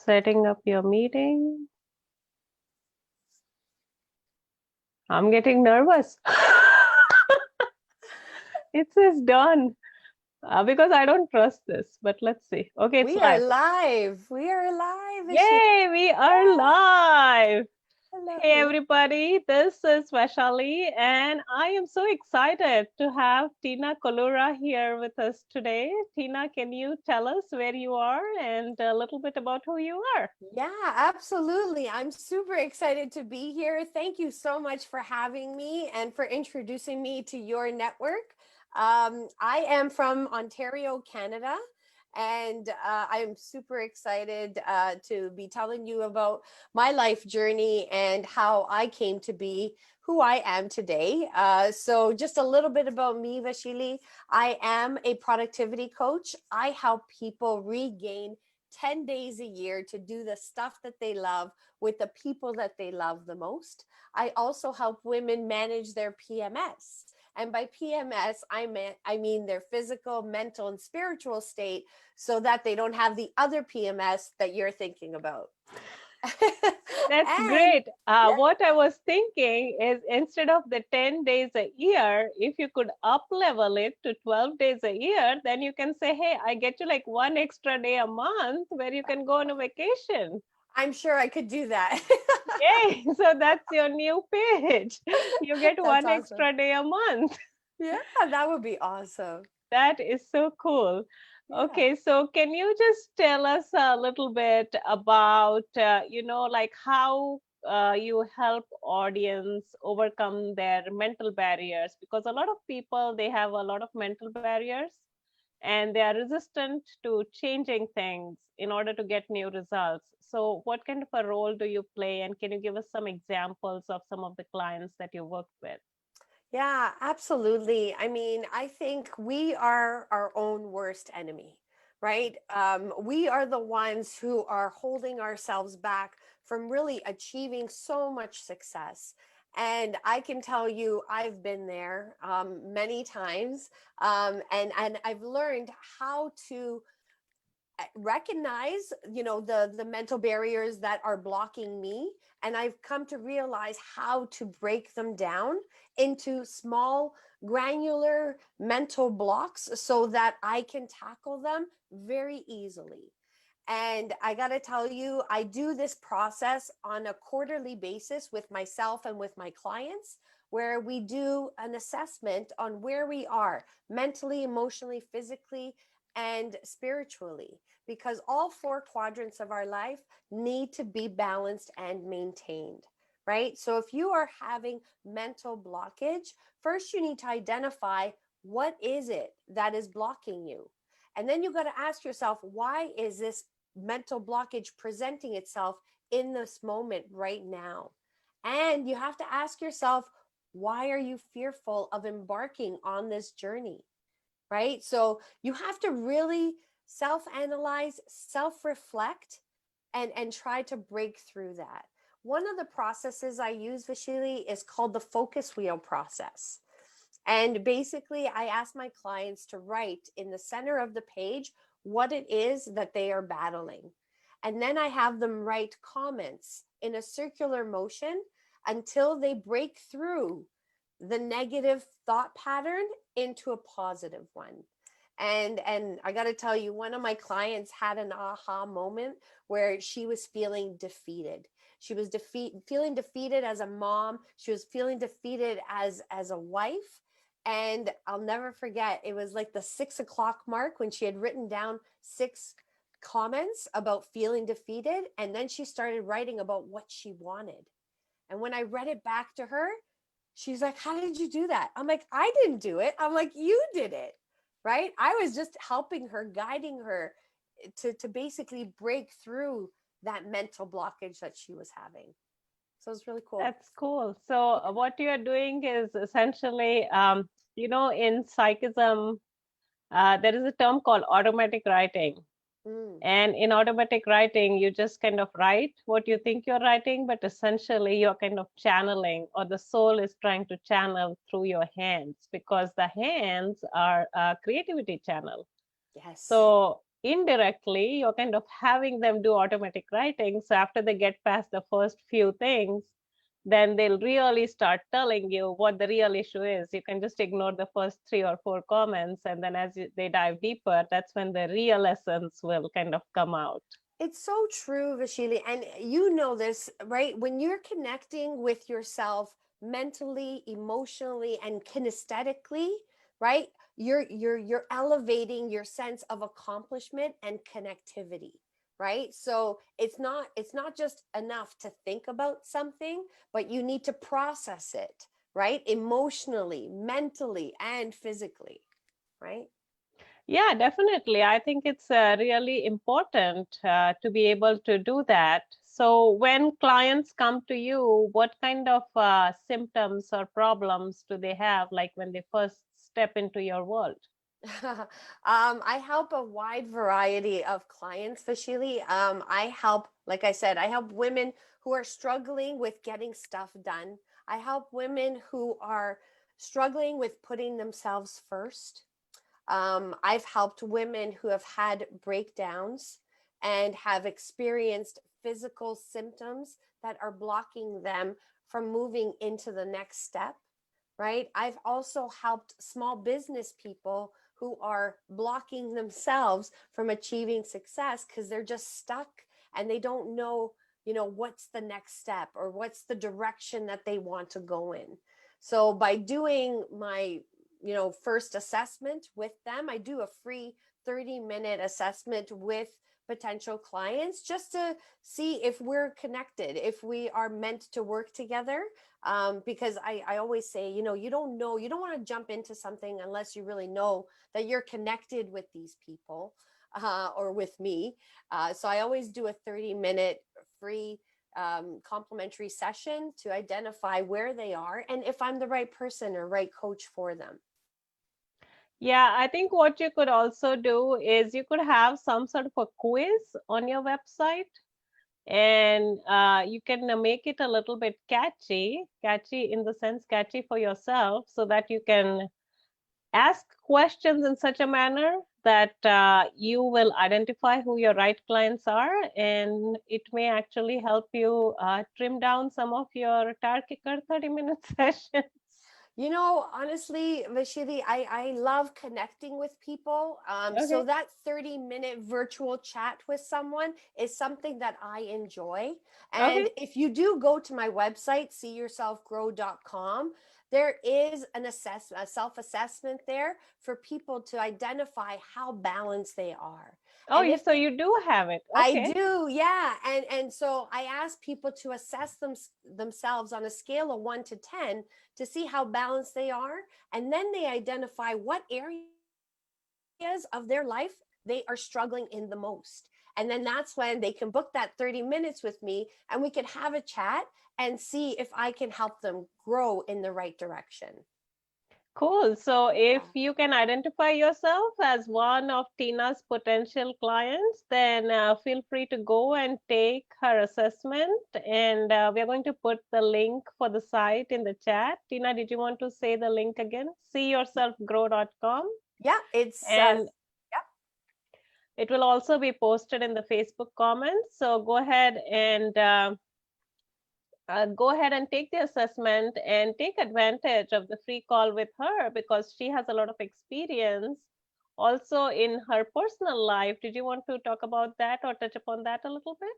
setting up your meeting. I'm getting nervous. It says done because I don't trust this, but let's see. Okay, it's We are live. live. We are live. Yay, we are live. Hey Hello. everybody, this is Vaishali and I am so excited to have Tina Collura here with us today. Tina, can you tell us where you are and a little bit about who you are? Yeah, absolutely. I'm super excited to be here. Thank you so much for having me and for introducing me to your network. I am from Ontario, Canada, and I am super excited to be telling you about my life journey and how I came to be who I am today. So just a little bit about me, Vaishali. I am a productivity coach. I help people regain 10 days a year to do the stuff that they love with the people that they love the most. I also help women manage their PMS. And by PMS, I mean their physical, mental, and spiritual state so that they don't have the other PMS that you're thinking about. That's And great. What I was thinking is instead of the 10 days a year, if you could up level it to 12 days a year, then you can say, hey, I get you like one extra day a month where you can go on a vacation. I'm sure I could do that. Yay! So that's your new page. You get That's one awesome. extra day a month. Yeah, that would be awesome. That is so cool. Yeah. Okay, so can you just tell us a little bit about, like how you help audience overcome their mental barriers? Because a lot of people, they have a lot of mental barriers and they are resistant to changing things in order to get new results. So what kind of a role do you play? And can you give us some examples of some of the clients that you worked with? Yeah, absolutely. I mean, I think we are our own worst enemy, right? We are the ones who are holding ourselves back from really achieving so much success. And I can tell you, I've been there many times, and I've learned how to recognize the mental barriers that are blocking me, and I've come to realize how to break them down into small granular mental blocks so that I can tackle them very easily. And I got to tell you, I do this process on a quarterly basis with myself and with my clients, where we do an assessment on where we are mentally, emotionally, physically, and spiritually, because all four quadrants of our life need to be balanced and maintained, right? So if you are having mental blockage, first you need to identify what is it that is blocking you. And then you got to ask yourself, why is this mental blockage presenting itself in this moment right now? And you have to ask yourself, why are you fearful of embarking on this journey? Right? So you have to really self-analyze, self-reflect, and try to break through that. One of the processes I use, Vashili, is called the focus wheel process. And basically, I ask my clients to write in the center of the page what it is that they are battling. And then I have them write comments in a circular motion until they break through the negative thought pattern into a positive one. And I got to tell you, one of my clients had an aha moment where she was feeling defeated. She was feeling defeated as a mom. She was feeling defeated as a wife. And I'll never forget, it was like the 6 o'clock mark when she had written down 6 comments about feeling defeated. And then she started writing about what she wanted. And when I read it back to her, she's like, how did you do that? I'm like, I didn't do it. I'm like, you did it, right? I was just helping her, guiding her to basically break through that mental blockage that she was having. So it's really cool. That's cool. So what you are doing is essentially, in psychism, there is a term called automatic writing. Mm, And in automatic writing, you just kind of write what you think you're writing, but essentially you're kind of channeling, or the soul is trying to channel through your hands because the hands are a creativity channel. yes. So indirectly you're kind of having them do automatic writing. So after they get past the first few things, then they'll really start telling you what the real issue is. You can just ignore the first 3 or 4 comments, and then as they dive deeper, that's when the real essence will kind of come out. It's so true, Vashili. And you know this, right? When you're connecting with yourself mentally, emotionally, and kinesthetically, right? You're elevating your sense of accomplishment and connectivity, right? So it's not just enough to think about something, but you need to process it, right? Emotionally, mentally, and physically, right? Yeah, definitely. I think it's really important to be able to do that. So, when clients come to you, what kind of symptoms or problems do they have, like when they first step into your world? I help a wide variety of clients, Vashili. I help, like I said, I help women who are struggling with getting stuff done. I help women who are struggling with putting themselves first. I've helped women who have had breakdowns and have experienced physical symptoms that are blocking them from moving into the next step, right? I've also helped small business people who are blocking themselves from achieving success because they're just stuck and they don't know, what's the next step or what's the direction that they want to go in. So by doing my, first assessment with them, I do a free 30-minute assessment with potential clients just to see if we're connected, if we are meant to work together. Because I always say, you don't know, you don't want to jump into something unless you really know that you're connected with these people or with me. So I always do a 30-minute free complimentary session to identify where they are and if I'm the right person or right coach for them. Yeah, I think what you could also do is you could have some sort of a quiz on your website, and you can make it a little bit catchy in the sense catchy for yourself, so that you can ask questions in such a manner that you will identify who your right clients are, and it may actually help you trim down some of your tire kicker 30-minute sessions. Honestly, Vashili, I love connecting with people. So Okay. that 30-minute virtual chat with someone is something that I enjoy. Okay. And if you do go to my website, seeyourselfgrow.com, there is a self-assessment there for people to identify how balanced they are. Oh, And if so you do have it. I Okay. do, yeah. And so I ask people to assess themselves on a scale of 1 to 10 to see how balanced they are, and then they identify what areas of their life they are struggling in the most. And then that's when they can book that 30 minutes with me and we can have a chat and see if I can help them grow in the right direction. Cool. So if Yeah. you can identify yourself as one of Tina's potential clients, then feel free to go and take her assessment. And we're going to put the link for the site in the chat. Tina, did you want to say the link again? Seeyourselfgrow.com. Yeah, it's And yeah. it will also be posted in the Facebook comments. So go ahead and take the assessment and take advantage of the free call with her, because she has a lot of experience also in her personal life. Did you want to talk about that or touch upon that a little bit?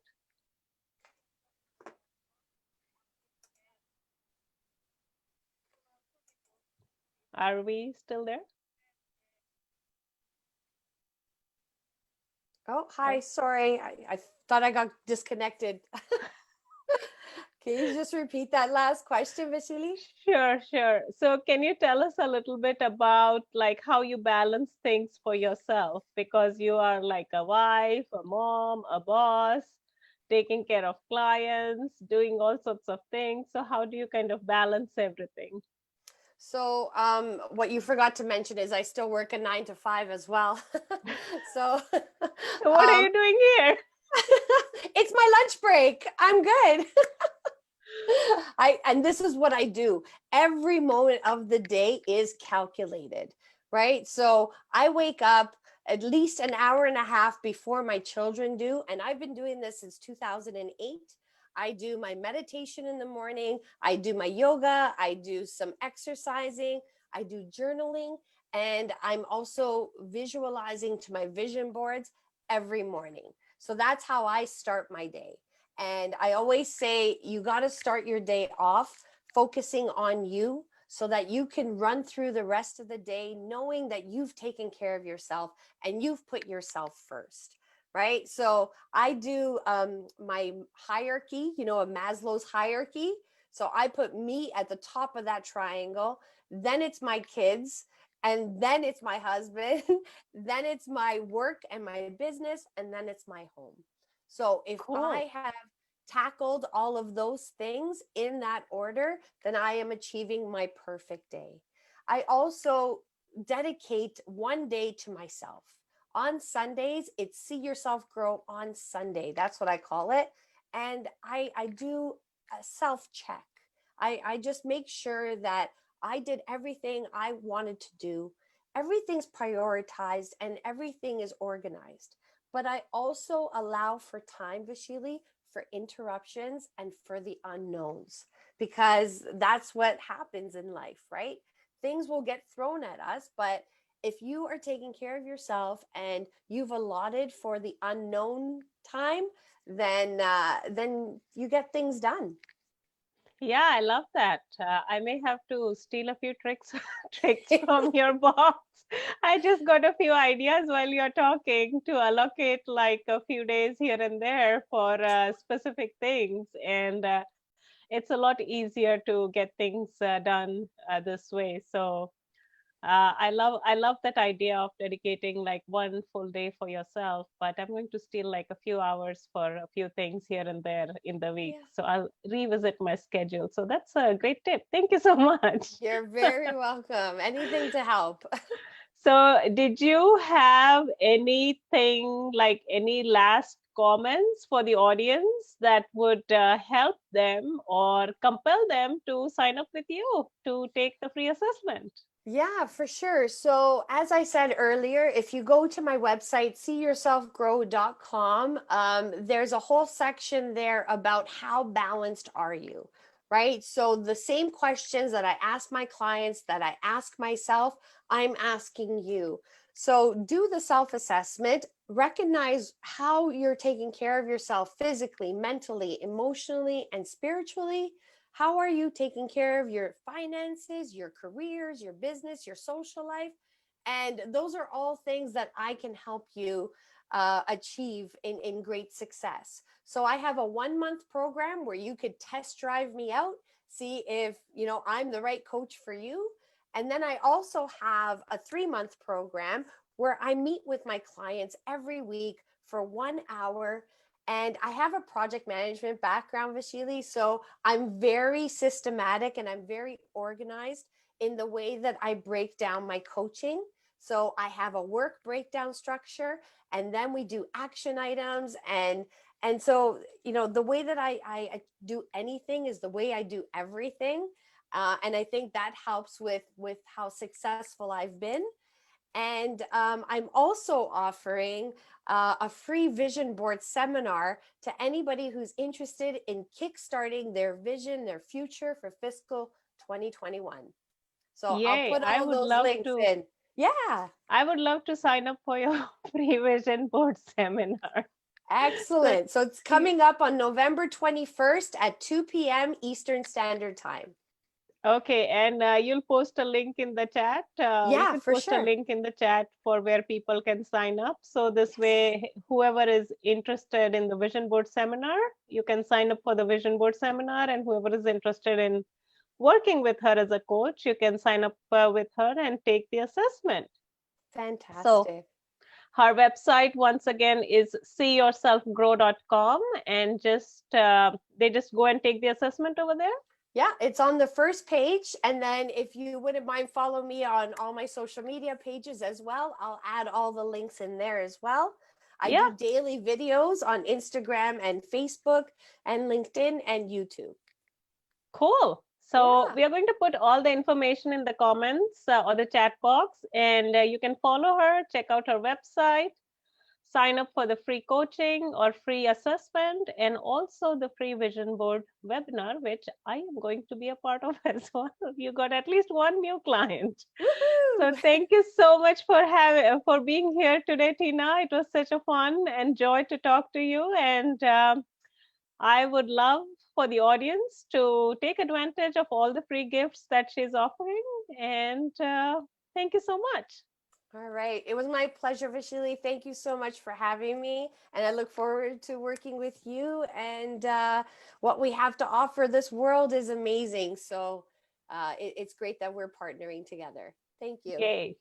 Are we still there? Oh, Uh, hi. Sorry. I thought I got disconnected. Can you just repeat that last question, Vasily? Sure, sure. So can you tell us a little bit about like how you balance things for yourself? Because you are like a wife, a mom, a boss, taking care of clients, doing all sorts of things. So how do you kind of balance everything? So, what you forgot to mention is I still work a 9 to 5 as well. So, So what are um, you doing here? it's my lunch break. I'm good. And this is what I do. Every moment of the day is calculated, right? So I wake up at least an hour and a half before my children do. And I've been doing this since 2008. I do my meditation in the morning, I do my yoga, I do some exercising, I do journaling, and I'm also visualizing to my vision boards every morning. So that's how I start my day. And I always say you got to start your day off focusing on you so that you can run through the rest of the day knowing that you've taken care of yourself and you've put yourself first. Right. So I do my hierarchy, a Maslow's hierarchy. So I put me at the top of that triangle. Then it's my kids. And then it's my husband. Then it's my work and my business. And then it's my home. So if Cool. I have tackled all of those things in that order, then I am achieving my perfect day. I also dedicate one day to myself. On Sundays, it's see yourself grow on Sunday. That's what I call it. And I do a self check. I just make sure that I did everything I wanted to do. Everything's prioritized and everything is organized. But I also allow for time, Vashili, for interruptions and for the unknowns, because that's what happens in life, right? Things will get thrown at us, but if you are taking care of yourself and you've allotted for the unknown time, then you get things done. Yeah, I love that. I may have to steal a few tricks from your box. I just got a few ideas while you're talking to allocate like a few days here and there for specific things, and it's a lot easier to get things done this way. So I love that idea of dedicating like one full day for yourself, but I'm going to steal like a few hours for a few things here and there in the week. Yeah. So I'll revisit my schedule. So that's a great tip. Thank you so much. You're very welcome. Anything to help. So did you have anything like any last comments for the audience that would help them or compel them to sign up with you to take the free assessment? Yeah, for sure. So, as I said earlier, if you go to my website, seeyourselfgrow.com, there's a whole section there about how balanced are you, right? So, the same questions that I ask my clients, that I ask myself, I'm asking you. So, do the self assessment, recognize how you're taking care of yourself physically, mentally, emotionally, and spiritually. How are you taking care of your finances, your careers, your business, your social life? And those are all things that I can help you achieve in great success. So I have a 1 month program where you could test drive me out, see if I'm the right coach for you. And then I also have a 3 month program where I meet with my clients every week for 1 hour. And I have a project management background, Vashili. So I'm very systematic and I'm very organized in the way that I break down my coaching. So I have a work breakdown structure, and then we do action items. And so, the way that I do anything is the way I do everything. And I think that helps with how successful I've been. And I'm also offering a free vision board seminar to anybody who's interested in kickstarting their vision, their future for fiscal 2021. So I'll Yay, put all those links in. Yeah, I would love to sign up for your free vision board seminar. So, excellent. So it's y- coming up on November 21st at 2 p.m. Eastern Standard Time. okay, and you'll post a link in the chat. You Yeah, can for post a sure. link in the chat for where people can sign up. So this Yes. way, whoever is interested in the vision board seminar, you can sign up for the vision board seminar, and whoever is interested in working with her as a coach, you can sign up with her and take the assessment. So Fantastic. her website once again is seeyourselfgrow.com, and just they just go and take the assessment over there. Yeah, it's on the first page. And then if you wouldn't mind follow me on all my social media pages as well, I'll add all the links in there as well. I Yeah, do daily videos on Instagram and Facebook and LinkedIn and YouTube. cool. So we are going to put all the information in the comments or the chat box, and you can follow her, check out her website, sign up for the free coaching or free assessment, and also the free vision board webinar, which I am going to be a part of as well. You got at least one new client. So Woohoo! thank you so much for having for being here today, Tina. It was such a fun and joy to talk to you, and I would love for the audience to take advantage of all the free gifts that she's offering. And thank you so much. All right. It was my pleasure, Vashili. Thank you so much for having me. And I look forward to working with you. And what we have to offer this world is amazing. So it's great that we're partnering together. Thank you. Yay.